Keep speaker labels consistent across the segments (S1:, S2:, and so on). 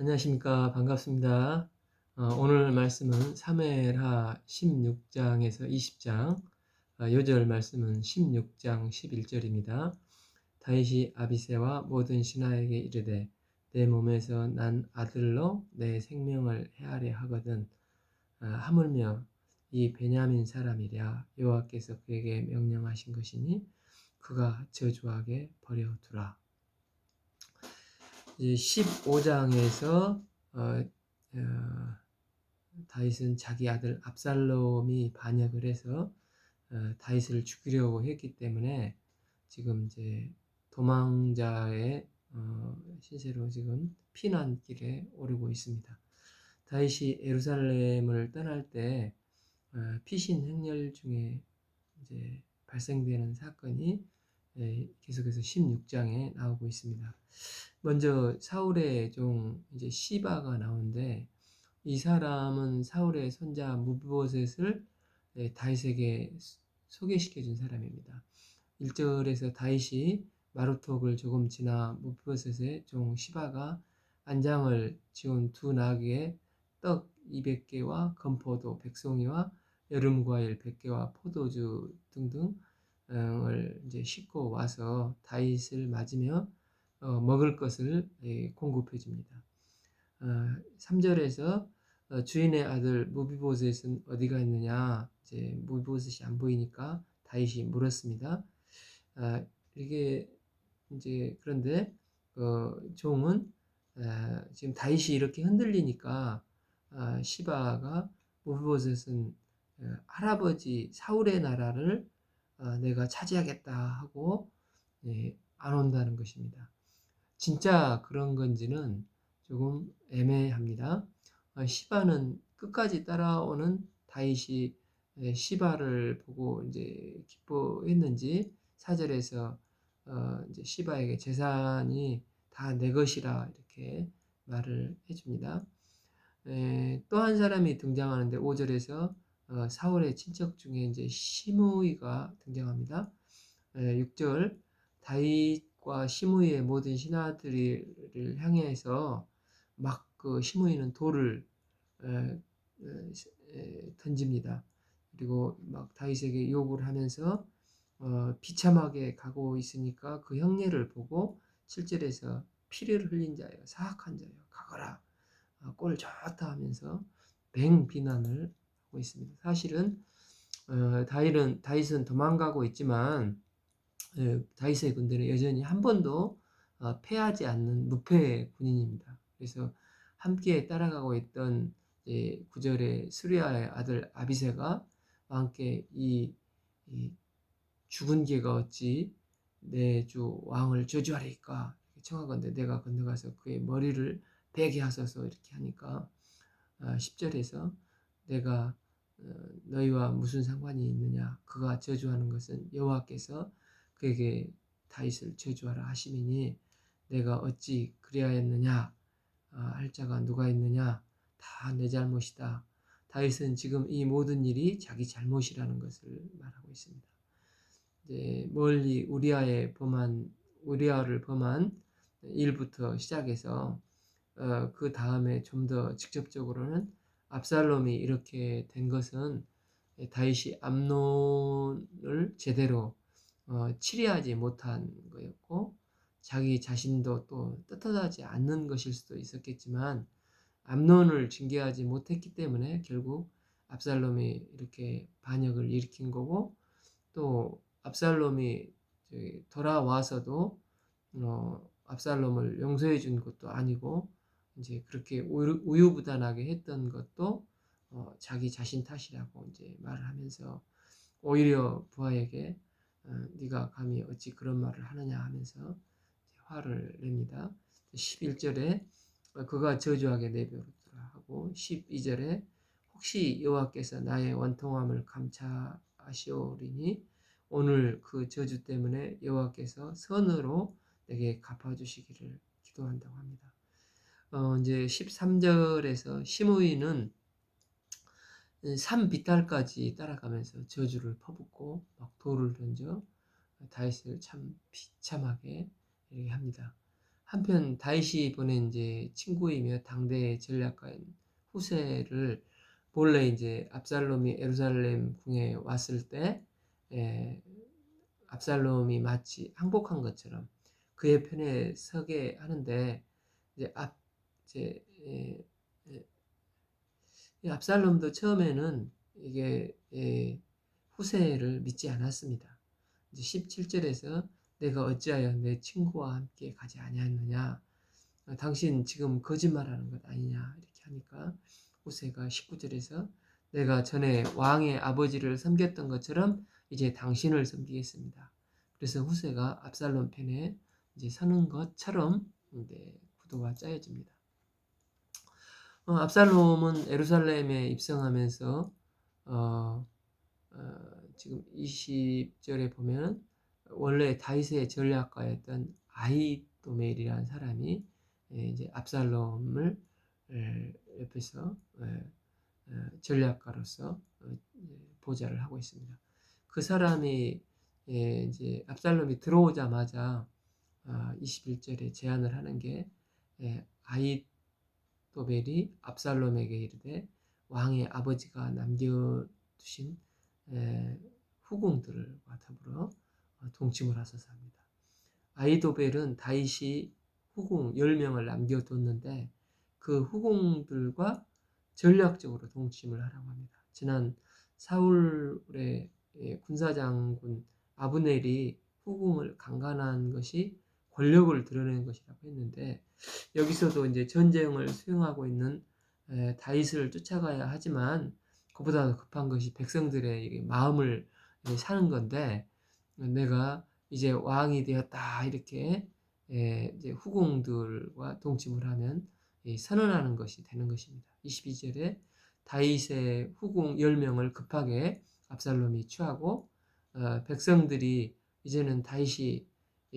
S1: 안녕하십니까. 반갑습니다. 오늘 말씀은 사무엘하 16장에서 20장, 요절 말씀은 16장 11절입니다. 다윗이 아비새와 모든 신하에게 이르되 내 몸에서 난 아들로 내 생명을 해하려 하거든 하물며 이 베냐민 사람이랴 여호와께서 그에게 명령하신 것이니 그가 저주하게 버려두라. 15장에서 다윗은 자기 아들 압살롬이 반역을 해서 다윗을 죽이려고 했기 때문에 지금 이제 도망자의 신세로 지금 피난길에 오르고 있습니다. 다윗이 예루살렘을 떠날 때 피신 행렬 중에 이제 발생되는 사건이 계속해서 16장에 나오고 있습니다. 먼저 사울의 종 이제 시바가 나오는데 이 사람은 사울의 손자 무브보셋을 다윗에게 소개시켜 준 사람입니다. 1절에서 다윗이 마루톡을 조금 지나 무브보셋의 종 시바가 안장을 지은 두 나귀에 떡 200개와 건포도 100송이와 여름과일 100개와 포도주 등등을 이제 싣고 와서 다윗을 맞으며 먹을 것을 공급해 줍니다. 3절에서 주인의 아들 무비보셋은 어디가 있느냐, 이제 무비보셋이 안 보이니까 다윗이 물었습니다. 이게 이제 그런데 종은 지금 다윗이 이렇게 흔들리니까 시바가 무비보셋은 할아버지 사울의 나라를 내가 차지하겠다 하고 안 온다는 것입니다. 진짜 그런 건지는 조금 애매합니다. 시바는 끝까지 따라오는 다윗이 시바를 보고 이제 기뻐했는지 4절에서 이제 시바에게 재산이 다 내 것이라 이렇게 말을 해줍니다. 또 한 사람이 등장하는데 5절에서 사울의 친척 중에 이제 시므이가 등장합니다. 6절 다윗과 시므이의 모든 신하들을 향해서 막 그 시므이는 돌을 던집니다. 그리고 막 다윗에게 욕을 하면서 비참하게 가고 있으니까 그 형례를 보고 7절에서 피를 흘린 자여 사악한 자여 가거라 꼴 좋다 하면서 맹 비난을 하고 있습니다. 사실은 다윗은 도망가고 있지만 다윗의 군대는 여전히 한 번도 패하지 않는 무패 군인입니다. 그래서 함께 따라가고 있던 9절에 수리아의 아들 아비새가 함께 이 죽은 개가 어찌 내 주 왕을 저주하리까 청하건대 내가 건너가서 그의 머리를 베게 하소서 이렇게 하니까 10절에서 내가 너희와 무슨 상관이 있느냐 그가 저주하는 것은 여호와께서 그에게 다윗을 저주하라 하심이니 내가 어찌 그리하였느냐 할 자가 누가 있느냐 다 내 잘못이다. 다윗은 지금 이 모든 일이 자기 잘못이라는 것을 말하고 있습니다. 이제 멀리 우리아를 범한 일부터 시작해서 그 다음에 좀 더 직접적으로는 압살롬이 이렇게 된 것은 다윗이 암논을 제대로 치리하지 못한 거였고 자기 자신도 또 떳떳하지 않는 것일 수도 있었겠지만 암논을 징계하지 못했기 때문에 결국 압살롬이 이렇게 반역을 일으킨 거고 또 압살롬이 돌아와서도 압살롬을 용서해 준 것도 아니고 이제 그렇게 우유부단하게 했던 것도 자기 자신 탓이라고 이제 말을 하면서 오히려 부하에게 네가 감히 어찌 그런 말을 하느냐 하면서 화를 냅니다. 11절에 그가 저주하게 내버려두라 하고 12절에 혹시 여호와께서 나의 원통함을 감찰하시오리니 오늘 그 저주 때문에 여호와께서 선으로 내게 갚아주시기를 기도한다고 합니다. 이제 13절에서 시므이는 산 비탈까지 따라가면서 저주를 퍼붓고 막 돌을 던져 다윗을 참 비참하게 이렇게 합니다. 한편 다윗이 보낸 이제 친구이며 당대 전략가인 후세를 본래 이제 압살롬이 예루살렘 궁에 왔을 때 에, 압살롬이 마치 항복한 것처럼 그의 편에 서게 하는데 이제 이제 이 압살롬도 처음에는 이게 후세를 믿지 않았습니다. 이제 17절에서 내가 어찌하여 내 친구와 함께 가지 아니하느냐, 당신 지금 거짓말하는 것 아니냐 이렇게 하니까 후세가 19절에서 내가 전에 왕의 아버지를 섬겼던 것처럼 이제 당신을 섬기겠습니다. 그래서 후세가 압살롬 편에 이제 서는 것처럼 이제 구도가 짜여집니다. 압살롬은 예루살렘에 입성하면서 어, 지금 20절에 보면 원래 다윗의 전략가였던 아히도멜이라는 사람이 이제 압살롬을 옆에서 전략가로서 보좌를 하고 있습니다. 그 사람이 이제 압살롬이 들어오자마자 21절에 제안을 하는 게 아히도벨이 압살롬에게 이르되 왕의 아버지가 남겨두신 후궁들과 더불어 동침을 하소서 합니다. 아히도벨은 다윗이 후궁 10명을 남겨뒀는데 그 후궁들과 전략적으로 동침을 하라고 합니다. 지난 사울의 군사장군 아브넬이 후궁을 강간한 것이 권력을 드러내는 것이라고 했는데 여기서도 이제 전쟁을 수행하고 있는 다윗을 쫓아가야 하지만 그보다 급한 것이 백성들의 마음을 사는 건데 내가 이제 왕이 되었다 이렇게 이제 후궁들과 동침을 하면 선언하는 것이 되는 것입니다. 22절에 다윗의 후궁 10명을 급하게 압살롬이 취하고 백성들이 이제는 다윗이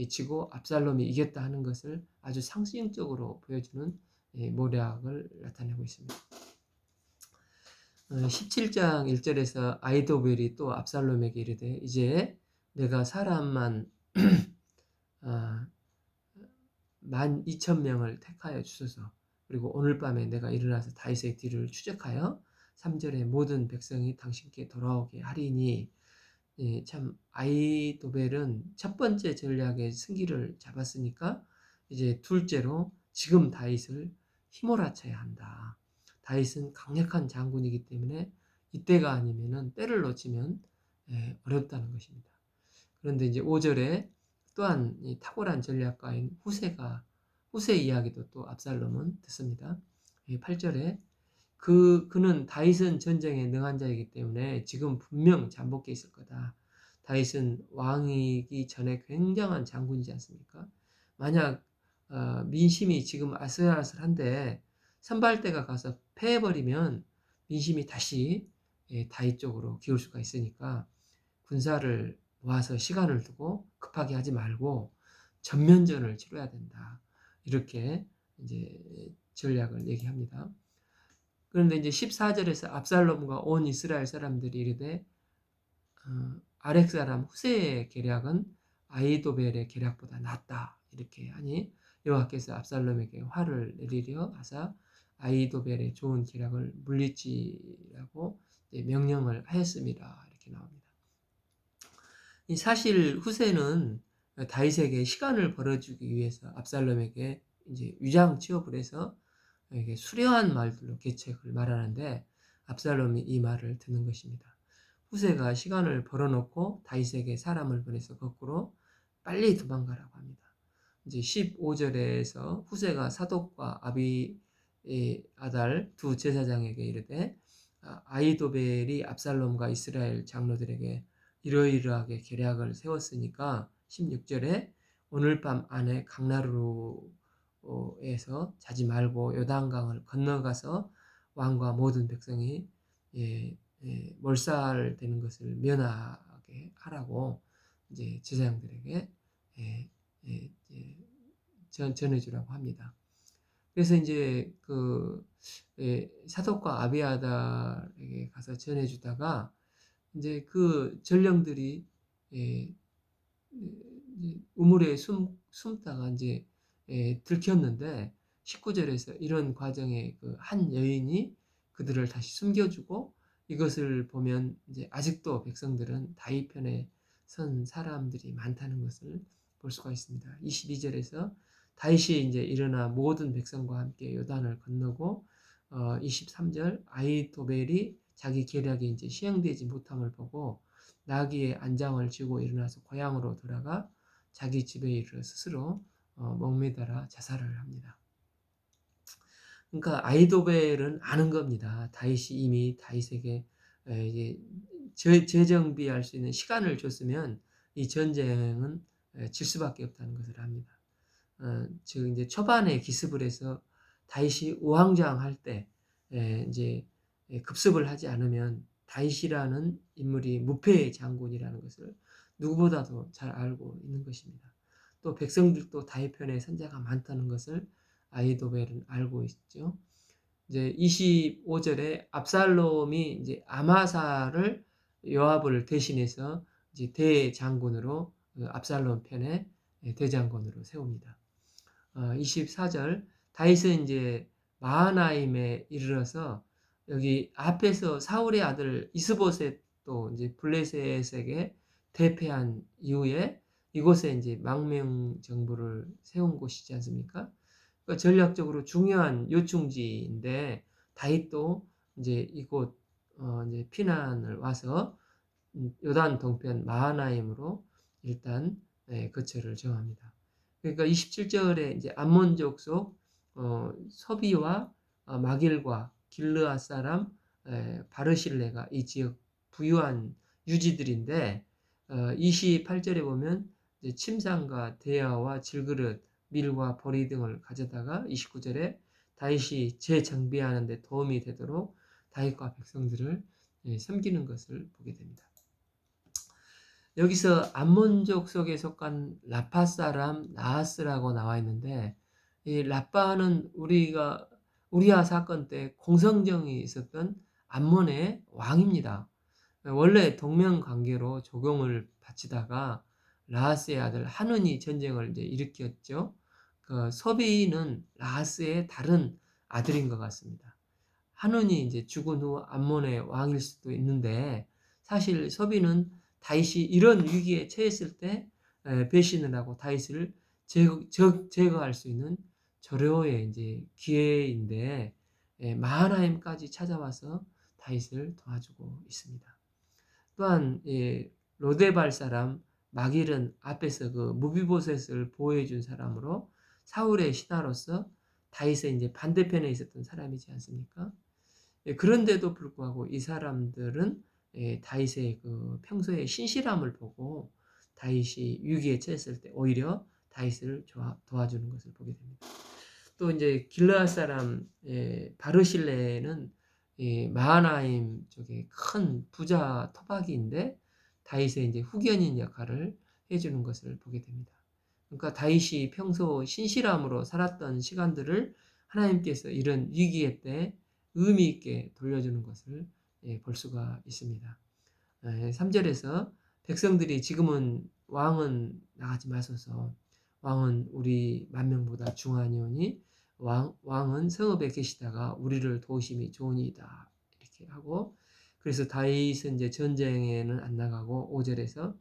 S1: 지고 압살롬이 이겼다 하는 것을 아주 상징적으로 보여주는 모략을 나타내고 있습니다. 17장 1절에서 아히도벨이 또 압살롬에게 이르되 이제 내가 사람만 12,000명을 택하여 주소서. 그리고 오늘 밤에 내가 일어나서 다윗의 뒤를 추적하여 3절에 모든 백성이 당신께 돌아오게 하리니 참 아히도벨은 첫 번째 전략의 승기를 잡았으니까 이제 둘째로 지금 다윗을 휘몰아쳐야 한다. 다윗은 강력한 장군이기 때문에 이때가 아니면은 때를 놓치면 어렵다는 것입니다. 그런데 이제 5절에 또한 이 탁월한 전략가인 후세 이야기도 또 압살롬은 듣습니다. 8절에 그는 다윗은 전쟁에 능한 자이기 때문에 지금 분명 잠복해 있을 거다. 다윗은 왕이기 전에 굉장한 장군이지 않습니까? 만약 민심이 지금 아슬아슬한데 선발대가 가서 패해버리면 민심이 다시 다윗 쪽으로 기울 수가 있으니까 군사를 모아서 시간을 두고 급하게 하지 말고 전면전을 치러야 된다. 이렇게 이제 전략을 얘기합니다. 그런데 이제 14절에서 압살롬과 온 이스라엘 사람들이 이르되 아렉 사람 후세의 계략은 아히도벨의 계략보다 낫다. 이렇게 하니 여호와께서 압살롬에게 화를 내리려 하사 아히도벨의 좋은 계략을 물리치라고 명령을 하였습니다. 이렇게 나옵니다. 사실 후세는 다윗에게 시간을 벌어주기 위해서 압살롬에게 이제 위장 취업을 해서 이게 수려한 말들로 계책을 말하는데 압살롬이 이 말을 듣는 것입니다. 후세가 시간을 벌어놓고 다윗에게 사람을 보내서 거꾸로 빨리 도망가라고 합니다. 이제 15절에서 후세가 사독과 아비아달 두 제사장에게 이르되 아히도벨이 압살롬과 이스라엘 장로들에게 이러이러하게 계략을 세웠으니까 16절에 오늘 밤 안에 강나루에서 자지 말고 요단강을 건너가서 왕과 모든 백성이 몰살되는 것을 면하게 하라고 이제 제사장들에게 전해주라고 합니다. 그래서 이제 그 사독과 아비아달에게 가서 전해주다가 이제 그 전령들이 우물에 숨다가 이제 들켰는데 19절에서 이런 과정에 그 한 여인이 그들을 다시 숨겨주고 이것을 보면 이제 아직도 백성들은 다윗 편에 선 사람들이 많다는 것을 볼 수가 있습니다. 22절에서 다윗이 이제 일어나 모든 백성과 함께 요단을 건너고 23절 아히도벨이 자기 계략이 이제 시행되지 못함을 보고 나귀의 안장을 쥐고 일어나서 고향으로 돌아가 자기 집에 이르러 스스로 목매달아 자살을 합니다. 그러니까 아히도벨은 아는 겁니다. 다윗이 이미 다윗에게 이제 재정비할 수 있는 시간을 줬으면 이 전쟁은 질 수밖에 없다는 것을 압니다. 즉 이제 초반에 기습을 해서 다윗이 우왕좌왕할 때 이제 급습을 하지 않으면 다윗이라는 인물이 무패의 장군이라는 것을 누구보다도 잘 알고 있는 것입니다. 또 백성들도 다윗 편에 선자가 많다는 것을 아히도벨은 알고 있죠. 이제 25절에 압살롬이 이제 아마사를 요압을 대신해서 이제 대장군으로 압살롬 편에 대장군으로 세웁니다. 24절 다윗은 이제 마하나임에 이르러서 여기 앞에서 사울의 아들 이스보셋도 이제 블레셋에게 대패한 이후에 이곳에 이제 망명 정부를 세운 곳이지 않습니까? 그러니까 전략적으로 중요한 요충지인데 다윗도 이제 이곳 이제 피난을 와서 요단 동편 마하나임으로 일단 거처를 정합니다. 그러니까 27절에 이제 암몬족 속 서비와 마길과 길르앗 사람 바르실레가 이 지역 부유한 유지들인데 28절에 보면 이제 침상과 대야와 질그릇, 밀과 보리 등을 가져다가 29절에 다윗이 재정비하는 데 도움이 되도록 다윗과 백성들을 섬기는 것을 보게 됩니다. 여기서 암몬족 속에 속한 라파 사람 나하스라고 나와 있는데 이 라파는 우리아 사건 때 공성정이 있었던 암몬의 왕입니다. 원래 동명 관계로 조공을 바치다가 라하스의 아들 하눈이 전쟁을 이제 일으켰죠. 그 서비는 라하스의 다른 아들인 것 같습니다. 하눈이 이제 죽은 후 암몬의 왕일 수도 있는데 사실 서비는 다윗이 이런 위기에 처했을 때 배신을 하고 다윗을 제거할 수 있는 절호의 이제 기회인데 마하나임까지 찾아와서 다윗을 도와주고 있습니다. 또한 로데발 사람 마길은 앞에서 그 무비보셋을 보호해 준 사람으로 사울의 신하로서 다윗의 이제 반대편에 있었던 사람이지 않습니까? 그런데도 불구하고 이 사람들은 다윗의 그 평소의 신실함을 보고 다윗이 위기에 처했을 때 오히려 다윗을 도와주는 것을 보게 됩니다. 또 이제 길르앗 사람 바르실레는 마하나임 쪽에 큰 부자 토박이인데 다윗의 이제 후견인 역할을 해주는 것을 보게 됩니다. 그러니까 다윗이 평소 신실함으로 살았던 시간들을 하나님께서 이런 위기의 때 의미 있게 돌려주는 것을 볼 수가 있습니다. 3절에서 백성들이 지금은 왕은 나가지 마소서 왕은 우리 만명보다 중하니오니 왕은 성읍에 계시다가 우리를 도우심이 좋으니이다 이렇게 하고 그래서 다윗은 이제 전쟁에는 안 나가고 5절에서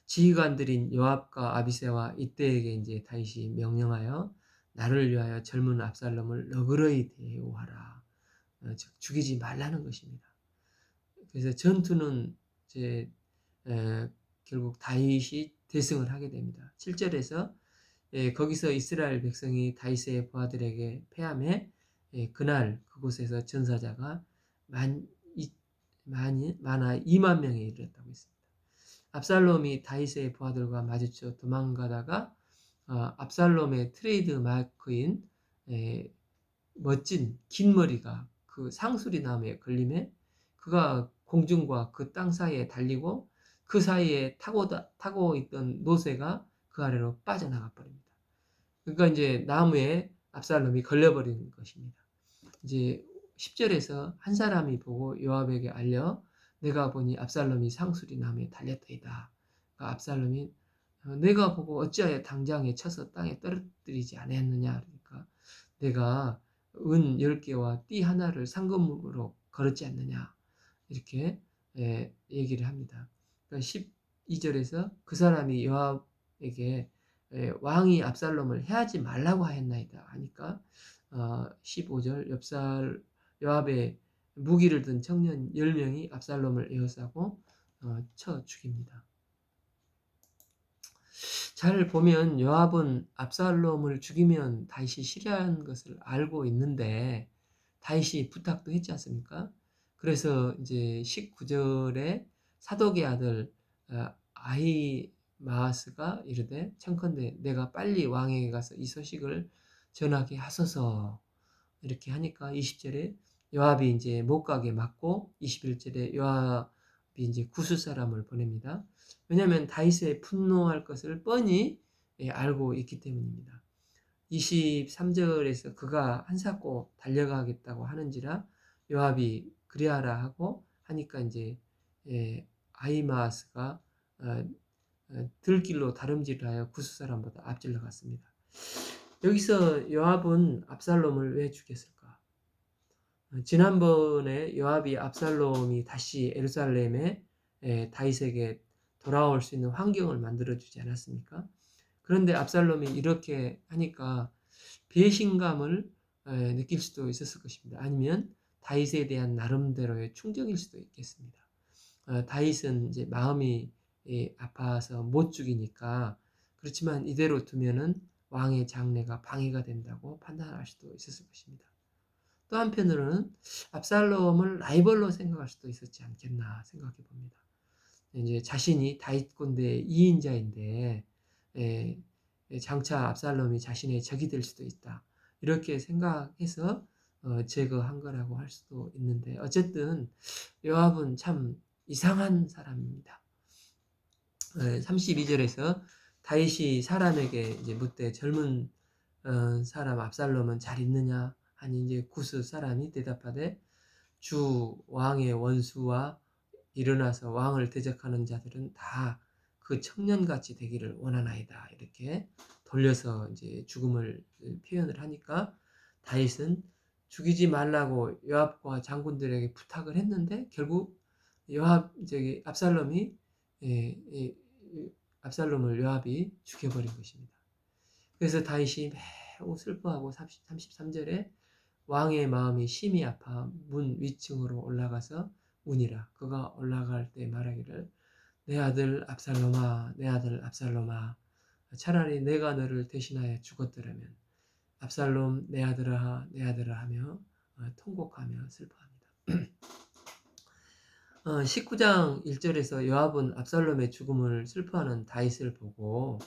S1: 지휘관들인 요압과 아비새와 이때에게 이제 다윗이 명령하여 나를 위하여 젊은 압살롬을 너그러이 대우하라. 즉 죽이지 말라는 것입니다. 그래서 전투는 이제 결국 다윗이 대승을 하게 됩니다. 7절에서 거기서 이스라엘 백성이 다윗의 부하들에게 패함에 그날 그곳에서 전사자가 많아 2만 명에 이르렀다고 했습니다. 압살롬이 다윗의 부하들과 마주쳐 도망가다가 압살롬의 트레이드 마크인 멋진 긴 머리가 그 상수리 나무에 걸림에 그가 공중과 그 땅 사이에 달리고 그 사이에 타고 있던 노새가 그 아래로 빠져나가 버립니다. 그러니까 이제 나무에 압살롬이 걸려버리는 것입니다. 이제 10절에서 한 사람이 보고 요압에게 알려 내가 보니 압살롬이 상수리 나무에 달렸더이다. 그러니까 압살롬이 내가 보고 어찌하여 당장에 쳐서 땅에 떨어뜨리지 아니하느냐. 그러니까 내가 은 10개와 띠 하나를 상금으로 걸었지 않느냐. 이렇게 얘기를 합니다. 그러니까 12절에서 그 사람이 요압에게 왕이 압살롬을 해하지 말라고 하였나이다 하니까 15절 요압의 무기를 든 청년 10명이 압살롬을 에워싸고 쳐 죽입니다. 잘 보면 요압은 압살롬을 죽이면 다윗이 싫어하는 것을 알고 있는데 다윗이 부탁도 했지 않습니까? 그래서 이제 19절에 사독의 아들 아히마아스가 이르되 청컨대 내가 빨리 왕에게 가서 이 소식을 전하게 하소서 이렇게 하니까 20절에 요압이 이제 못 가게 막고 21절에 요압이 이제 구스 사람을 보냅니다. 왜냐하면 다윗의 분노할 것을 뻔히 알고 있기 때문입니다. 23절에서 그가 한사코 달려가겠다고 하는지라 요압이 그리하라 하고 하니까 이제 아히마아스가 들길로 다름질을 하여 구스 사람보다 앞질러 갔습니다. 여기서 요압은 압살롬을 왜 죽였을까? 지난번에 요압이 압살롬이 다시 예루살렘에 다윗에게 돌아올 수 있는 환경을 만들어주지 않았습니까? 그런데 압살롬이 이렇게 하니까 배신감을 느낄 수도 있었을 것입니다. 아니면 다윗에 대한 나름대로의 충격일 수도 있겠습니다. 다윗은 이제 마음이 아파서 못 죽이니까 그렇지만 이대로 두면은 왕의 장래가 방해가 된다고 판단할 수도 있었을 것입니다. 또 한편으로는 압살롬을 라이벌로 생각할 수도 있었지 않겠나 생각해 봅니다. 이제 자신이 다윗 군대의 2인자인데 장차 압살롬이 자신의 적이 될 수도 있다. 이렇게 생각해서 제거한 거라고 할 수도 있는데 어쨌든 요압은 참 이상한 사람입니다. 32절에서 다윗이 사람에게 이제 묻되 젊은 사람 압살롬은 잘 있느냐 하니 이제 구스 사람이 대답하되 주 왕의 원수와 일어나서 왕을 대적하는 자들은 다 그 청년같이 되기를 원하나이다. 이렇게 돌려서 이제 죽음을 표현을 하니까 다윗은 죽이지 말라고 요압과 장군들에게 부탁을 했는데 결국 압살롬이 압살롬을 요압이 죽여버린 것입니다. 그래서 다윗이 매우 슬퍼하고 33절에 왕의 마음이 심히 아파 문 위층으로 올라가서 우니라. 그가 올라갈 때 말하기를 내 아들 압살롬아 내 아들 압살롬아 차라리 내가 너를 대신하여 죽었더라면 압살롬 내 아들아 내 아들아 하며 통곡하며 슬퍼합니다. 19장 1절에서 요압은 압살롬의 죽음을 슬퍼하는 다윗을 보고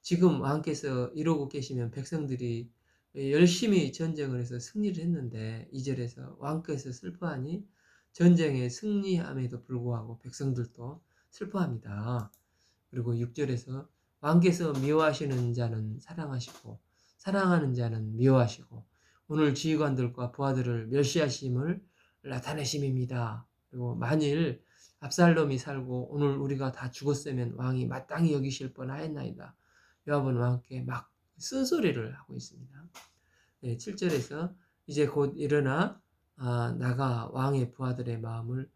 S1: 지금 왕께서 이러고 계시면 백성들이 열심히 전쟁을 해서 승리를 했는데 2절에서 왕께서 슬퍼하니 전쟁에 승리함에도 불구하고 백성들도 슬퍼합니다. 그리고 6절에서 왕께서 미워하시는 자는 사랑하시고 사랑하는 자는 미워하시고 오늘 지휘관들과 부하들을 멸시하심을 나타내심입니다. 그리고 만일 압살롬이 살고 오늘 우리가 다 죽었으면 왕이 마땅히 여기실 뻔하였나이다. 요압은 왕께 막 쓴소리를 하고 있습니다. 7절에서 이제 곧 일어나 나가 왕의 부하들의 마음을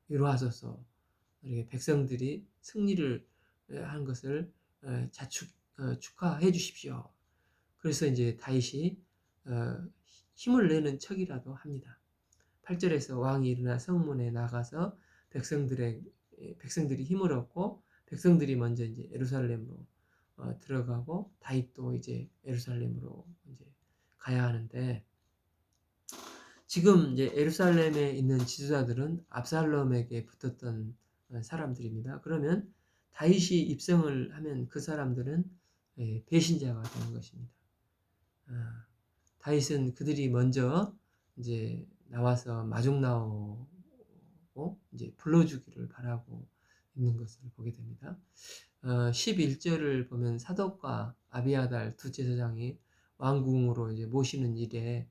S1: 위로하소서. 이렇게 백성들이 승리를 한 것을 축하해 주십시오. 그래서 이제 다윗이 힘을 내는 척이라도 합니다. 8절에서 왕이 일어나 성문에 나가서 백성들이 힘을 얻고 백성들이 먼저 이제 예루살렘으로 들어가고 다윗도 이제 예루살렘으로 이제 가야 하는데 지금 이제 예루살렘에 있는 지도자들은 압살롬에게 붙었던 사람들입니다. 그러면 다윗이 입성을 하면 그 사람들은 배신자가 되는 것입니다. 다윗은 그들이 먼저 이제 나와서 마중 나오고 이제 불러주기를 바라고 있는 것을 보게 됩니다. 11절을 보면 사독과 아비아달 두 제사장이 왕궁으로 이제 모시는 일에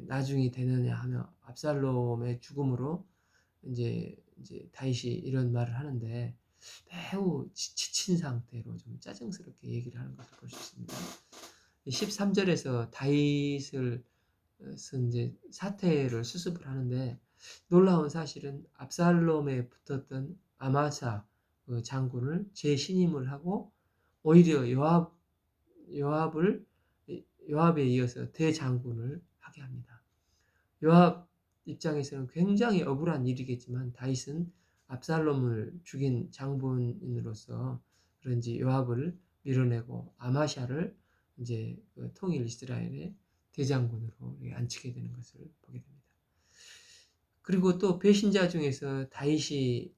S1: 나중이 되느냐 하며 압살롬의 죽음으로 이제 다윗이 이런 말을 하는데 매우 지친 상태로 좀 짜증스럽게 얘기를 하는 것을 볼 수 있습니다. 13절에서 다윗을 이제 사태를 수습을 하는데 놀라운 사실은 압살롬에 붙었던 아마사 그 장군을 재신임을 하고 오히려 요압을 요압에 이어서 대장군을 하게 합니다. 요압 입장에서는 굉장히 억울한 일이겠지만 다윗은 압살롬을 죽인 장본인으로서 그런지 요압을 밀어내고 아마샤를 이제 그 통일 이스라엘의 대장군으로 앉히게 되는 것을 보게 됩니다. 그리고 또 배신자 중에서 다윗이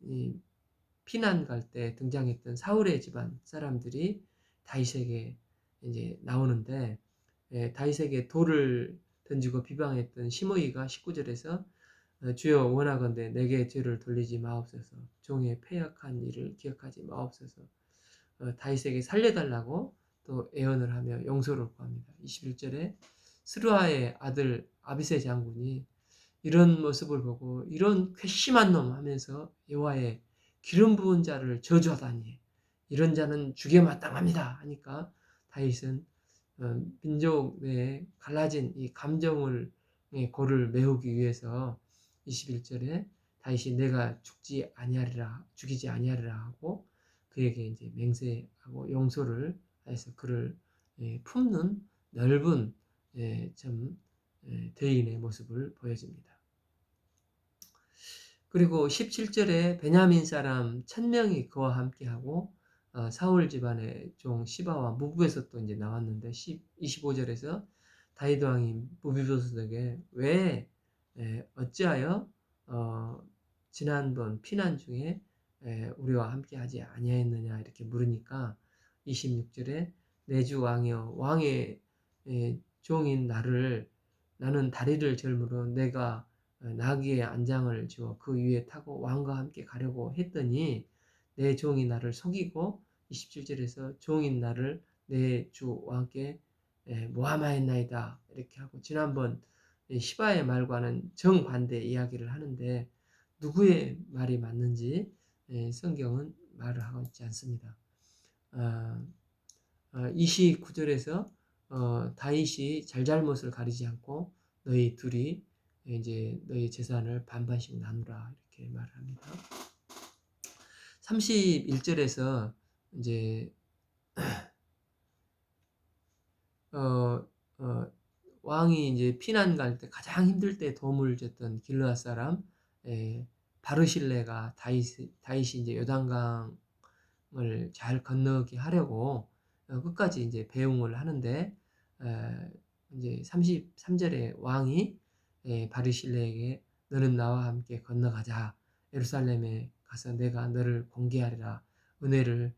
S1: 피난 갈 때 등장했던 사울의 집안 사람들이 다윗에게 이제 나오는데 다윗에게 돌을 던지고 비방했던 시므이가 19절에서 주여 원하건대 내게 죄를 돌리지 마옵소서 종의 패역한 일을 기억하지 마옵소서 다윗에게 살려달라고 또 애언을 하며 용서를 구합니다. 21절에 스루아의 아들 아비새 장군이 이런 모습을 보고 이런 괘씸한 놈 하면서 여호와의 기름 부은 자를 저주하다니 이런 자는 죽여 마땅합니다 하니까 다윗은 민족 내에 갈라진 이 감정을 골을 메우기 위해서 21절에 다윗이 내가 죽이지 아니하리라 하고 그에게 이제 맹세하고 용서를 해서 그를 품는 넓은 참 대인의 모습을 보여줍니다. 그리고 17절에 베냐민 사람 1000명이 그와 함께하고 사울 집안의 종 시바와 무브에서 또 이제 나왔는데 25절에서 다윗 왕이 무비보셋에게 왜 어찌하여 지난번 피난 중에 우리와 함께하지 아니하였느냐 이렇게 물으니까 26절에 내 주 왕이여 왕의 종인 나는 다리를 절므로 내가 나귀의 안장을 지어 그 위에 타고 왕과 함께 가려고 했더니 내 종이 나를 속이고 27절에서 종인 나를 내 주 왕께 모함하였나이다 이렇게 하고 지난번 시바의 말과는 정반대 이야기를 하는데 누구의 말이 맞는지 성경은 말을 하고 있지 않습니다. 29절에서 다윗이 잘잘못을 가리지 않고 너희 둘이 이제 너희 재산을 반반씩 나누라 이렇게 말을 합니다. 31절에서 이제 왕이 이제 피난 갈 때 가장 힘들 때 도움을 줬던 길르앗 사람 바르실레가 다윗이 이제 요단강을 잘 건너게 하려고 끝까지 이제 배웅을 하는데 이제 33절에 왕이 바르실레에게 너는 나와 함께 건너가자 예루살렘에 가서 내가 너를 공개하리라 은혜를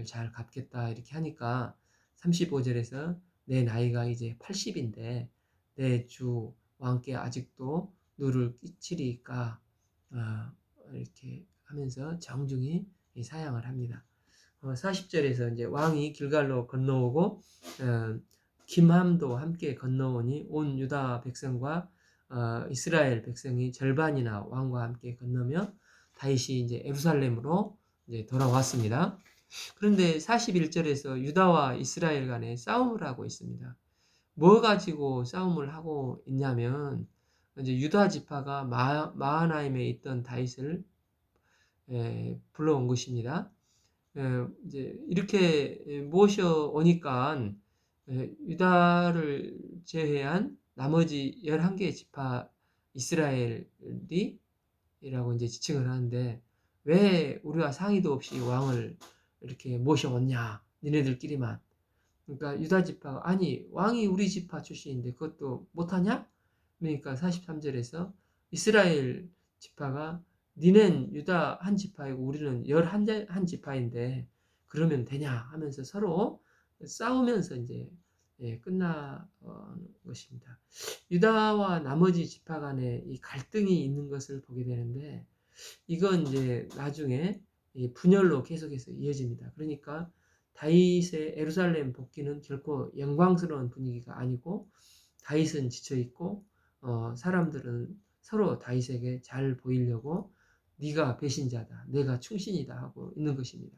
S1: 잘 갚겠다 이렇게 하니까 35절에서 내 나이가 이제 80인데 내 주 왕께 아직도 누를 끼치리까 이렇게 하면서 정중히 사양을 합니다. 40절에서 이제 왕이 길갈로 건너오고 김함도 함께 건너오니 온 유다 백성과 이스라엘 백성이 절반이나 왕과 함께 건너며 다윗이 이제 예루살렘으로 이제 돌아왔습니다. 그런데 41절에서 유다와 이스라엘 간에 싸움을 하고 있습니다. 뭐 가지고 싸움을 하고 있냐면 이제 유다 지파가 마하나임에 있던 다윗을 불러온 것입니다. 이제 이렇게 모셔오니까 유다를 제외한 나머지 11개 지파 이스라엘이라고 이제 지칭을 하는데 왜 우리와 상의도 없이 왕을 이렇게 모셔왔냐 니네들끼리만 그러니까 유다 지파가 아니 왕이 우리 지파 출신인데 그것도 못하냐 그러니까 43절에서 이스라엘 지파가 니넨 유다 한 지파이고 우리는 11 지파인데 그러면 되냐 하면서 서로 싸우면서 이제 끝난 것입니다. 유다와 나머지 지파 간에 이 갈등이 있는 것을 보게 되는데 이건 이제 나중에 분열로 계속해서 이어집니다. 그러니까 다윗의 예루살렘 복귀는 결코 영광스러운 분위기가 아니고 다윗은 지쳐 있고 사람들은 서로 다윗에게 잘 보이려고 네가 배신자다. 내가 충신이다 하고 있는 것입니다.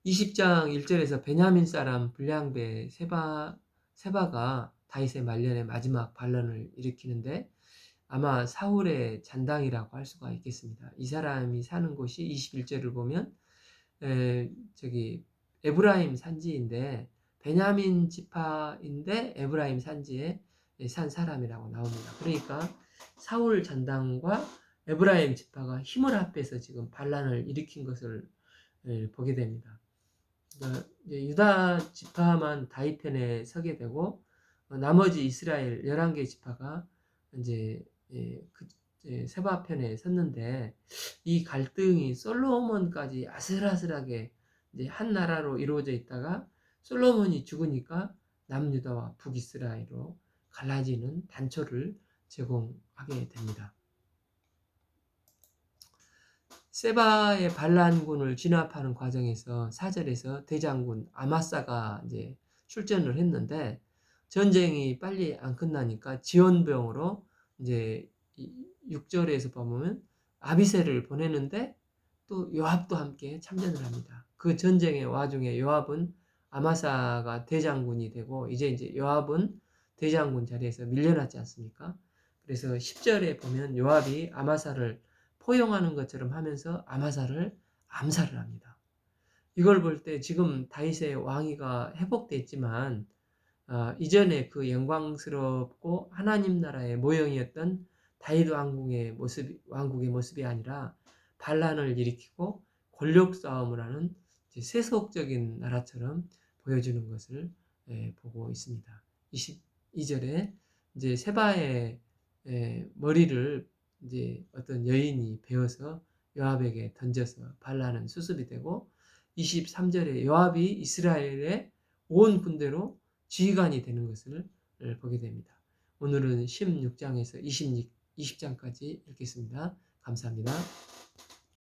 S1: 20장 1절에서 베냐민 사람 불량배 세바가 다윗의 말년에 마지막 반란을 일으키는데 아마 사울의 잔당이라고 할 수가 있겠습니다. 이 사람이 사는 곳이 21절을 보면 저기 에브라임 산지인데 베냐민 지파인데 에브라임 산지에 산 사람이라고 나옵니다. 그러니까 사울 잔당과 에브라임 지파가 힘을 합해서 지금 반란을 일으킨 것을 보게 됩니다. 그러니까 유다 지파만 다윗 편에 서게 되고 나머지 이스라엘 11개 지파가 이제 세바 편에 섰는데 이 갈등이 솔로몬까지 아슬아슬하게 이제 한 나라로 이루어져 있다가 솔로몬이 죽으니까 남유다와 북이스라엘로 갈라지는 단초를 제공하게 됩니다. 세바의 반란군을 진압하는 과정에서 4절에서 대장군 아마사가 이제 출전을 했는데 전쟁이 빨리 안 끝나니까 지원병으로 이제 6절에서 보면 아비새를 보내는데 또 요압도 함께 참전을 합니다. 그 전쟁의 와중에 요압은 아마사가 대장군이 되고 이제 요압은 대장군 자리에서 밀려났지 않습니까? 그래서 10절에 보면 요압이 아마사를 포용하는 것처럼 하면서 아마사를 암살을 합니다. 이걸 볼 때 지금 다윗의 왕위가 회복됐지만 이전에 그 영광스럽고 하나님 나라의 모형이었던 다윗 왕국의 모습이 아니라 반란을 일으키고 권력 싸움을 하는 세속적인 나라처럼 보여주는 것을 보고 있습니다. 22절에 이제 세바의 머리를 이제 어떤 여인이 베어서 요압에게 던져서 반란은 수습이 되고 23절에 요압이 이스라엘의 온 군대로 지휘관이 되는 것을 보게 됩니다. 오늘은 16장에서 20장까지 읽겠습니다. 감사합니다.